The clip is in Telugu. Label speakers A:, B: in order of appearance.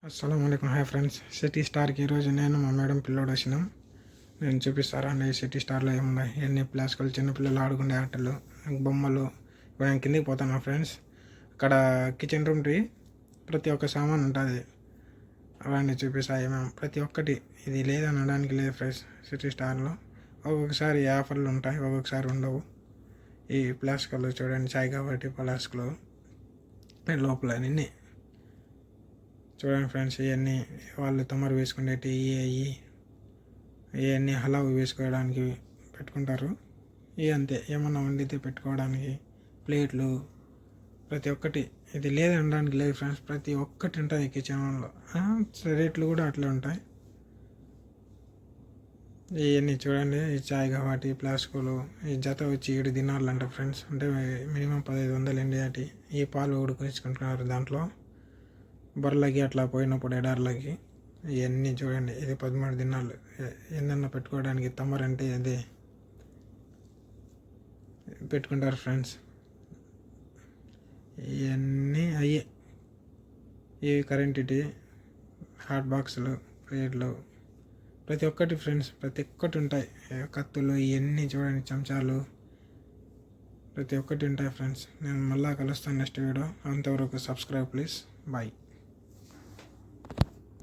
A: అస్సలాముఅలైకుం. హాయ్ ఫ్రెండ్స్, సిటీ స్టార్కి ఈరోజు నేను మా మేడం పిల్లోడు వచ్చినాం. నేను చూపిస్తారా అండి సిటీ స్టార్లో ఏమున్నాయి, ఎన్ని ప్లాస్టికల్ చిన్నపిల్లలు ఆడుకునే ఆటలు, బొమ్మలు. ఇప్పుడు నేను కిందికి పోతాను ఫ్రెండ్స్. అక్కడ కిచెన్ రూమ్కి ప్రతి ఒక్క సామాన్ ఉంటుంది, అవన్నీ చూపిస్తాయి మేము. ప్రతి ఒక్కటి ఇది లేదనడానికి లేదు ఫ్రెండ్స్. సిటీ స్టార్లో ఒక్కొక్కసారి ఆఫర్లు ఉంటాయి, ఒక్కొక్కసారి ఉండవు. ఈ ప్లాస్టికలు చూడండి, చాయ్ కాబట్టి ప్లాస్టిక్లు లోపల అన్నీ చూడండి ఫ్రెండ్స్. ఇవన్నీ వాళ్ళు తమరు వేసుకునేటి ఇవన్నీ హలావు వేసుకోవడానికి పెట్టుకుంటారు. ఇవి అంతే, ఏమన్నా వండితే పెట్టుకోవడానికి ప్లేట్లు, ప్రతి ఒక్కటి. ఇది లేదనడానికి లేదు ఫ్రెండ్స్, ప్రతి ఒక్కటి ఉంటుంది కిచెన్లో. రేట్లు కూడా అట్లే ఉంటాయి. ఇవన్నీ చూడండి, ఈ చాయ్ కాబట్టి ప్లాస్టిక్లు. ఈ జత వచ్చి 7 దినాలు అంట ఫ్రెండ్స్, అంటే మినిమం 1500 ఇండియాటి. ఈ పాలు ఉడికించుకుంటున్నారు దాంట్లో బర్రెలకి అట్లా పోయినప్పుడు ఎడార్లకి. ఇవన్నీ చూడండి, ఇది 13 దినాలు. ఏందన్నా పెట్టుకోవడానికి తమరంటే అదే పెట్టుకుంటారు ఫ్రెండ్స్. ఇవన్నీ అయ్యే, ఇవి కరెంటిటి హాట్ బాక్సులు, ప్లేట్లు, ప్రతి ఒక్కటి ఫ్రెండ్స్, ప్రతి ఒక్కటి ఉంటాయి. కత్తులు ఇవన్నీ చూడండి, చెంచాలు, ప్రతి ఒక్కటి ఉంటాయి ఫ్రెండ్స్. నేను మళ్ళీ కలుస్తాను నెక్స్ట్ వీడియో. అంతవరకు సబ్స్క్రైబ్ ప్లీజ్. బాయ్.